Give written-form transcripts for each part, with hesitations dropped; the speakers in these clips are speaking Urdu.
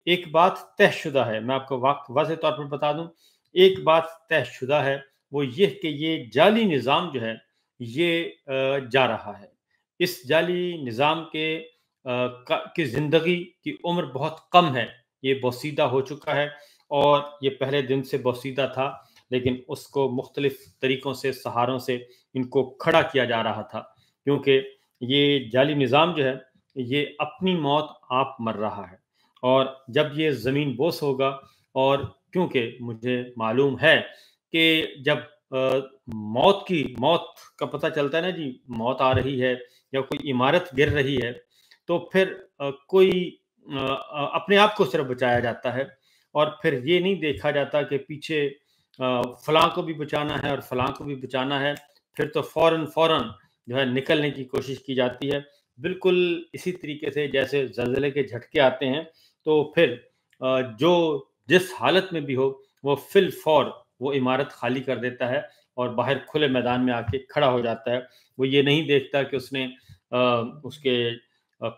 ایک بات طے شدہ ہے، میں آپ کو واضح طور پر بتا دوں، ایک بات طے شدہ ہے، وہ یہ کہ یہ جعلی نظام جو ہے یہ جا رہا ہے۔ اس جعلی نظام کی زندگی کی عمر بہت کم ہے، یہ بوسیدہ ہو چکا ہے، اور یہ پہلے دن سے بوسیدہ تھا، لیکن اس کو مختلف طریقوں سے، سہاروں سے ان کو کھڑا کیا جا رہا تھا، کیونکہ یہ جعلی نظام جو ہے یہ اپنی موت آپ مر رہا ہے، اور جب یہ زمین بوس ہوگا، اور کیونکہ مجھے معلوم ہے کہ جب موت کا پتہ چلتا ہے نا جی، موت آ رہی ہے یا کوئی عمارت گر رہی ہے، تو پھر کوئی اپنے آپ کو صرف بچایا جاتا ہے، اور پھر یہ نہیں دیکھا جاتا کہ پیچھے فلاں کو بھی بچانا ہے اور فلاں کو بھی بچانا ہے، پھر تو فوراً جو ہے نکلنے کی کوشش کی جاتی ہے۔ بالکل اسی طریقے سے جیسے زلزلے کے جھٹکے آتے ہیں، تو پھر جو جس حالت میں بھی ہو، وہ فی الفور وہ عمارت خالی کر دیتا ہے اور باہر کھلے میدان میں آ کے کھڑا ہو جاتا ہے۔ وہ یہ نہیں دیکھتا کہ اس نے اس کے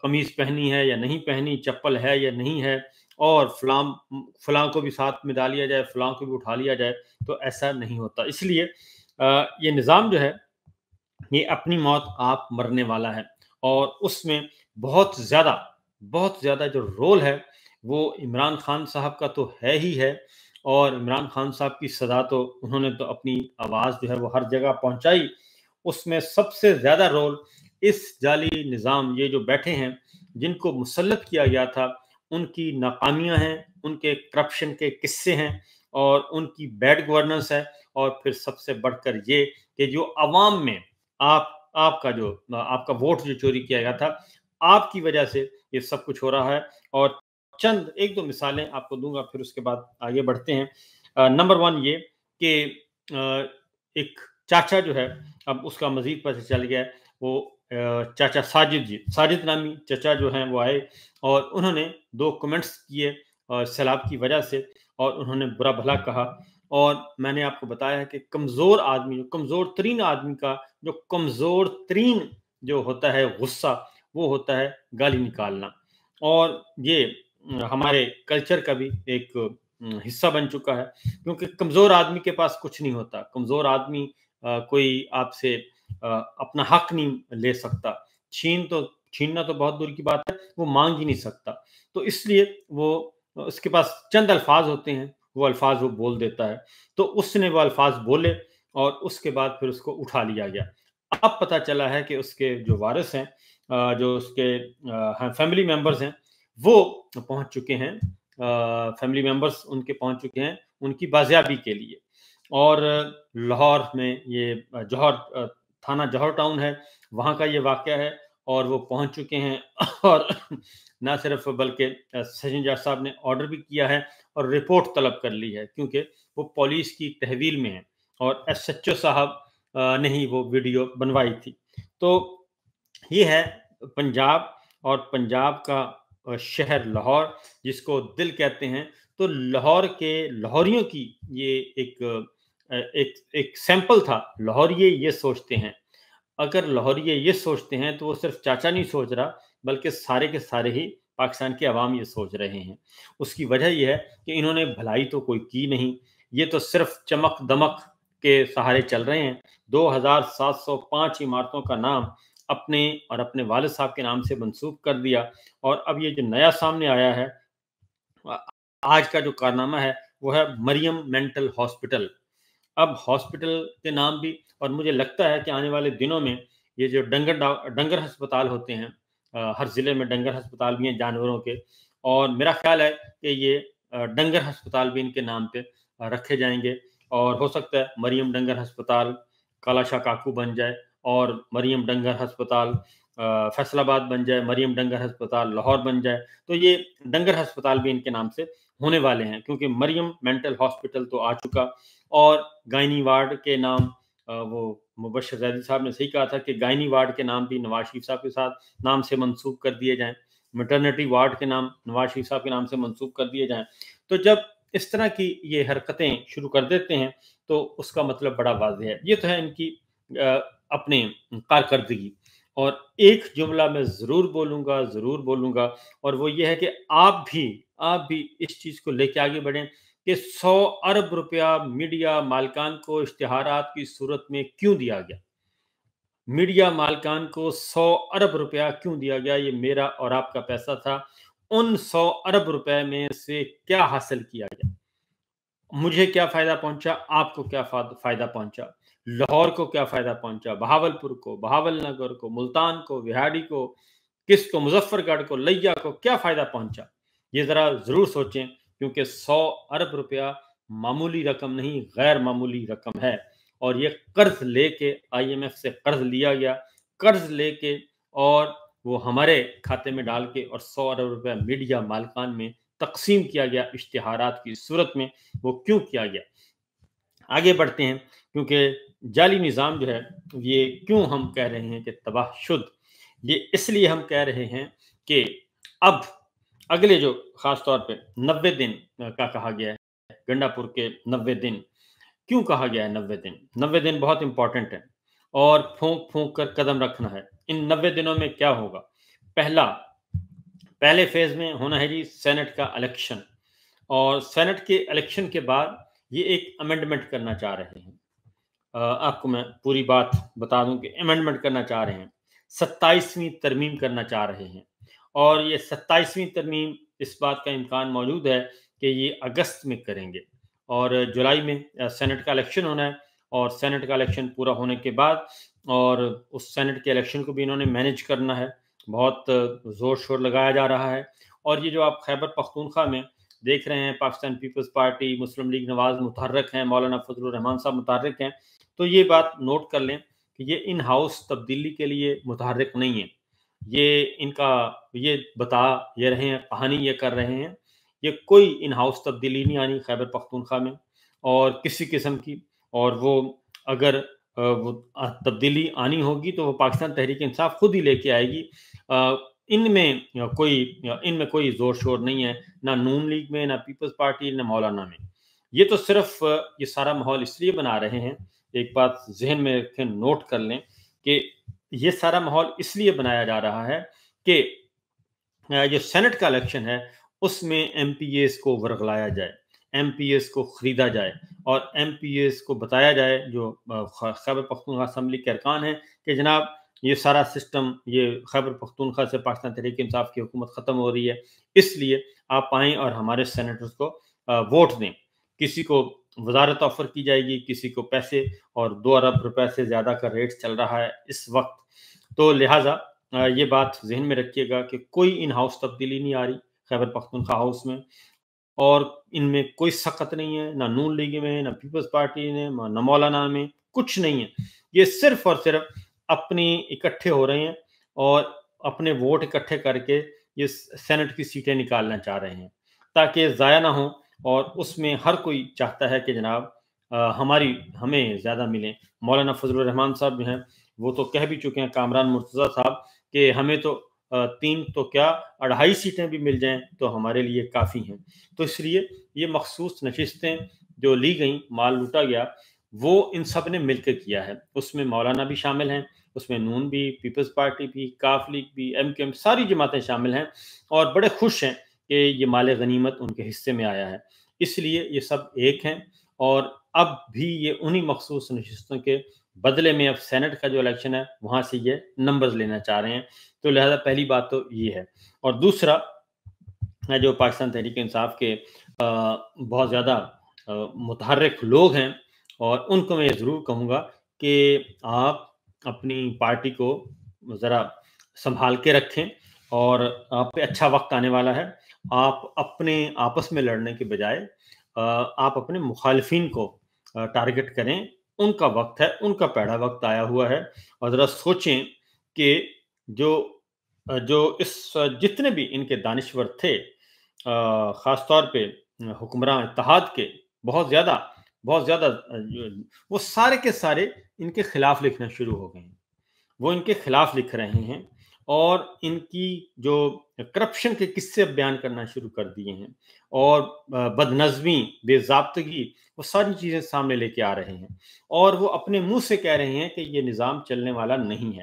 قمیض پہنی ہے یا نہیں پہنی، چپل ہے یا نہیں ہے، اور فلاں کو بھی ساتھ میں ڈال لیا جائے، فلاں کو بھی اٹھا لیا جائے، تو ایسا نہیں ہوتا۔ اس لیے یہ نظام جو ہے یہ اپنی موت آپ مرنے والا ہے، اور اس میں بہت زیادہ جو رول ہے وہ عمران خان صاحب کا تو ہے ہی ہے، اور عمران خان صاحب کی صدا تو انہوں نے تو اپنی آواز جو ہے وہ ہر جگہ پہنچائی۔ اس میں سب سے زیادہ رول اس جعلی نظام، یہ جو بیٹھے ہیں جن کو مسلط کیا گیا تھا، ان کی ناکامیاں ہیں، ان کے کرپشن کے قصے ہیں، اور ان کی بیڈ گورننس ہے، اور پھر سب سے بڑھ کر یہ کہ جو عوام میں آپ کا ووٹ جو چوری کیا گیا تھا، آپ کی وجہ سے یہ سب کچھ ہو رہا ہے۔ اور چند ایک دو مثالیں آپ کو دوں گا، پھر اس کے بعد آگے بڑھتے ہیں۔ نمبر 1 یہ کہ ایک چاچا جو ہے، اب اس کا مزید پتہ چل گیا ہے، وہ چاچا ساجد نامی چچا جو ہیں وہ آئے، اور انہوں نے 2 کمنٹس کیے سیلاب کی وجہ سے، اور انہوں نے برا بھلا کہا، اور میں نے آپ کو بتایا ہے کہ کمزور آدمی، کمزور ترین آدمی کا جو کمزور ترین جو ہوتا ہے غصہ، وہ ہوتا ہے گالی نکالنا، اور یہ ہمارے کلچر کا بھی ایک حصہ بن چکا ہے، کیونکہ کمزور آدمی کے پاس کچھ نہیں ہوتا، کمزور آدمی کوئی آپ سے اپنا حق نہیں لے سکتا، چھیننا تو بہت دور کی بات ہے، وہ مانگ ہی نہیں سکتا، تو اس لیے اس کے پاس چند الفاظ ہوتے ہیں، وہ الفاظ وہ بول دیتا ہے، تو اس نے وہ الفاظ بولے، اور اس کے بعد پھر اس کو اٹھا لیا گیا۔ اب پتہ چلا ہے کہ اس کے جو وارث ہیں، جو اس کے فیملی ممبرز ہیں، وہ پہنچ چکے ہیں، فیملی ممبرز ان کے پہنچ چکے ہیں ان کی بازیابی کے لیے، اور لاہور میں یہ تھانہ جوہر ٹاؤن ہے، وہاں کا یہ واقعہ ہے، اور وہ پہنچ چکے ہیں، اور نہ صرف بلکہ سیشن جج صاحب نے آرڈر بھی کیا ہے اور رپورٹ طلب کر لی ہے، کیونکہ وہ پولیس کی تحویل میں ہیں، اور ایس ایچ او صاحب نے ہی وہ ویڈیو بنوائی تھی۔ تو یہ ہے پنجاب، اور پنجاب کا شہر لاہور، جس کو دل کہتے ہیں، تو لاہور کے لاہوریوں کی یہ ایک سیمپل تھا۔ لاہوریے یہ سوچتے ہیں، اگر لاہوریے یہ سوچتے ہیں تو وہ صرف چاچا نہیں سوچ رہا، بلکہ سارے کے سارے ہی پاکستان کے عوام یہ سوچ رہے ہیں۔ اس کی وجہ یہ ہے کہ انہوں نے بھلائی تو کوئی کی نہیں، یہ تو صرف چمک دمک کے سہارے چل رہے ہیں۔ 2705 عمارتوں کا نام اپنے اور اپنے والد صاحب کے نام سے منسوب کر دیا، اور اب یہ جو نیا سامنے آیا ہے، آج کا جو کارنامہ ہے، وہ ہے مریم مینٹل ہاسپٹل۔ اب ہاسپٹل کے نام بھی، اور مجھے لگتا ہے کہ آنے والے دنوں میں یہ جو ڈنگر ہسپتال ہوتے ہیں، ہر ضلع میں ڈنگر ہسپتال بھی ہیں جانوروں کے، اور میرا خیال ہے کہ یہ ڈنگر ہسپتال بھی ان کے نام پہ رکھے جائیں گے، اور ہو سکتا ہے مریم ڈنگر ہسپتال کالا شاہ کاکو بن جائے، اور مریم ڈنگر ہسپتال فیصل آباد بن جائے، مریم ڈنگر ہسپتال لاہور بن جائے، تو یہ ڈنگر ہسپتال بھی ان کے نام سے ہونے والے ہیں، کیونکہ مریم مینٹل ہاسپٹل تو آ چکا، اور گائنی وارڈ کے نام وہ مبشر زیدی صاحب نے صحیح کہا تھا کہ گائنی وارڈ کے نام بھی نواز شریف صاحب کے ساتھ نام سے منسوب کر دیے جائیں، میٹرنٹی وارڈ کے نام نواز شریف صاحب کے نام سے منسوب کر دیے جائیں۔ تو جب اس طرح کی یہ حرکتیں شروع کر دیتے ہیں تو اس کا مطلب بڑا واضح ہے۔ یہ تو ہے ان کی اپنے کارکردگی۔ اور ایک جملہ میں ضرور بولوں گا، اور وہ یہ ہے کہ آپ بھی اس چیز کو لے کے آگے بڑھیں کہ 100 ارب روپیہ میڈیا مالکان کو اشتہارات کی صورت میں کیوں دیا گیا؟ میڈیا مالکان کو 100 ارب روپیہ کیوں دیا گیا؟ یہ میرا اور آپ کا پیسہ تھا۔ ان 100 ارب روپے میں سے کیا حاصل کیا گیا؟ مجھے کیا فائدہ پہنچا؟ آپ کو کیا فائدہ پہنچا؟ لاہور کو کیا فائدہ پہنچا؟ بہاولپور کو، بہاول نگر کو، ملتان کو، وہاڑی کو، کس کو، مظفر گڑھ کو، لیا کو کیا فائدہ پہنچا؟ یہ ذرا ضرور سوچیں، کیونکہ 100 ارب روپیہ معمولی رقم نہیں، غیر معمولی رقم ہے، اور یہ قرض لے کے IMF سے قرض لیا گیا، قرض لے کے اور وہ ہمارے کھاتے میں ڈال کے، اور 100 ارب روپیہ میڈیا مالکان میں تقسیم کیا گیا اشتہارات کی صورت میں۔ وہ کیوں کیا گیا؟ آگے بڑھتے ہیں، کیونکہ جعلی نظام جو ہے یہ کیوں ہم کہہ رہے ہیں کہ تباہ شد؟ یہ اس لیے ہم کہہ رہے ہیں کہ اب اگلے جو خاص طور پہ 90 دن کا کہا گیا ہے، گنڈا پور کے 90 دن، کیوں کہا گیا ہے 90 دن؟ 90 دن بہت امپورٹنٹ ہے، اور پھونک پھونک کر قدم رکھنا ہے۔ ان 90 دنوں میں کیا ہوگا؟ پہلے فیز میں ہونا ہے جی سینٹ کا الیکشن، اور سینٹ کے الیکشن کے بعد یہ ایک امینڈمنٹ کرنا چاہ رہے ہیں۔ آپ کو میں پوری بات بتا دوں کہ امینڈمنٹ کرنا چاہ رہے ہیں، 27ویں ترمیم کرنا چاہ رہے ہیں، اور یہ 27ویں ترمیم اس بات کا امکان موجود ہے کہ یہ اگست میں کریں گے، اور جولائی میں سینٹ کا الیکشن ہونا ہے، اور سینٹ کا الیکشن پورا ہونے کے بعد، اور اس سینٹ کے الیکشن کو بھی انہوں نے مینیج کرنا ہے، بہت زور شور لگایا جا رہا ہے۔ اور یہ جو آپ خیبر پختونخوا میں دیکھ رہے ہیں، پاکستان پیپلز پارٹی، مسلم لیگ نواز متحرک ہیں، مولانا فضل الرحمان صاحب متحرک ہیں، تو یہ بات نوٹ کر لیں کہ یہ ان ہاؤس تبدیلی کے لیے متحرک نہیں ہیں، یہ ان کا یہ بتا یہ رہے ہیں، کہانی یہ کر رہے ہیں، یہ کوئی ان ہاؤس تبدیلی نہیں آنی خیبر پختونخوا میں اور کسی قسم کی، اور وہ اگر وہ تبدیلی آنی ہوگی تو وہ پاکستان تحریک انصاف خود ہی لے کے آئے گی۔ ان میں کوئی زور شور نہیں ہے، نہ نون لیگ میں، نہ پیپلز پارٹی، نہ مولانا میں۔ یہ تو صرف یہ سارا ماحول اس لیے بنا رہے ہیں، ایک بات ذہن میں رکھیں، نوٹ کر لیں کہ یہ سارا ماحول اس لیے بنایا جا رہا ہے کہ جو سینٹ کا الیکشن ہے اس میں MPAs کو ورگلایا جائے، MPAs کو خریدا جائے، اور MPAs کو بتایا جائے جو خیبر پختونخوا اسمبلی کے ارکان ہیں کہ جناب یہ سارا سسٹم، یہ خیبر پختونخوا سے پاکستان تحریک انصاف کی حکومت ختم ہو رہی ہے، اس لیے آپ آئیں اور ہمارے سینیٹرز کو ووٹ دیں۔ کسی کو وزارت آفر کی جائے گی، کسی کو پیسے، اور 2 ارب روپے سے زیادہ کا ریٹ چل رہا ہے اس وقت، تو لہٰذا یہ بات ذہن میں رکھیے گا کہ کوئی ان ہاؤس تبدیلی نہیں آ رہی خیبر پختونخوا ہاؤس میں، اور ان میں کوئی سخت نہیں ہے، نہ نون لیگ میں، نہ پیپلز پارٹی میں، نہ مولانا میں، کچھ نہیں ہے۔ یہ صرف اور صرف اپنی اکٹھے ہو رہے ہیں اور اپنے ووٹ اکٹھے کر کے یہ سینٹ کی سیٹیں نکالنا چاہ رہے ہیں تاکہ ضائع نہ ہوں، اور اس میں ہر کوئی چاہتا ہے کہ جناب ہمیں زیادہ ملیں۔ مولانا فضل الرحمان صاحب جو ہیں وہ تو کہہ بھی چکے ہیں، کامران مرتضیٰ صاحب، کہ ہمیں تو 3 تو کیا 2.5 سیٹیں بھی مل جائیں تو ہمارے لیے کافی ہیں۔ تو اس لیے یہ مخصوص نشستیں جو لی گئیں، مال لوٹا گیا، وہ ان سب نے مل کے کیا ہے۔ اس میں مولانا بھی شامل ہیں، اس میں نون بھی، پیپلز پارٹی بھی، کاف لیگ بھی، MKM، ساری جماعتیں شامل ہیں، اور بڑے خوش ہیں کہ یہ مال غنیمت ان کے حصے میں آیا ہے۔ اس لیے یہ سب ایک ہیں، اور اب بھی یہ انہی مخصوص نشستوں کے بدلے میں اب سینٹ کا جو الیکشن ہے وہاں سے یہ نمبرز لینا چاہ رہے ہیں۔ تو لہذا پہلی بات تو یہ ہے، اور دوسرا جو پاکستان تحریک انصاف کے بہت زیادہ متحرک لوگ ہیں، اور ان کو میں یہ ضرور کہوں گا کہ آپ اپنی پارٹی کو ذرا سنبھال کے رکھیں، اور آپ پہ اچھا وقت آنے والا ہے۔ آپ اپنے آپس میں لڑنے کے بجائے آپ اپنے مخالفین کو ٹارگٹ کریں، ان کا وقت ہے، ان کا پیڑا وقت آیا ہوا ہے، اور ذرا سوچیں کہ جو اس جتنے بھی ان کے دانشور تھے، خاص طور پہ حکمران اتحاد کے بہت زیادہ وہ سارے کے سارے ان کے خلاف لکھنا شروع ہو گئے ہیں، وہ ان کے خلاف لکھ رہے ہیں، اور ان کی جو کرپشن کے قصے بیان کرنا شروع کر دیے ہیں، اور بد نظمی، بے ضابطگی، وہ ساری چیزیں سامنے لے کے آ رہے ہیں، اور وہ اپنے منہ سے کہہ رہے ہیں کہ یہ نظام چلنے والا نہیں ہے،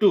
2,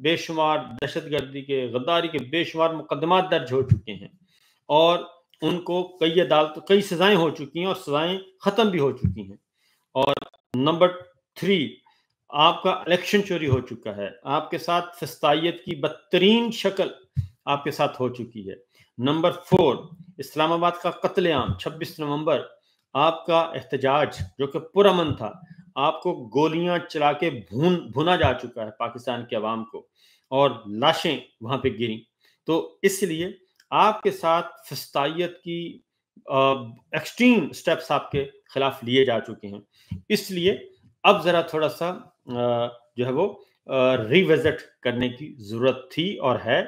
بے شمار دہشت گردی کے، غداری کے بے شمار مقدمات درج ہو چکے ہیں، اور ان کو کئی سزائیں ہو چکی ہیں، اور سزائیں ختم بھی ہو چکی ہیں۔ اور نمبر 3، آپ کا الیکشن چوری ہو چکا ہے، آپ کے ساتھ فسطائیت کی بدترین شکل آپ کے ساتھ ہو چکی ہے۔ نمبر 4، اسلام آباد کا قتل عام 26 نومبر، آپ کا احتجاج جو کہ پرامن تھا، آپ کو گولیاں چلا کے بھونا جا چکا ہے پاکستان کے عوام کو، اور لاشیں وہاں پہ گریں۔ تو اس لیے آپ کے ساتھ فسطائیت کی ایکسٹریم سٹیپس آپ کے خلاف لیے جا چکے ہیں۔ اس لیے اب ذرا تھوڑا سا جو ہے وہ ریوزٹ کرنے کی ضرورت تھی اور ہے۔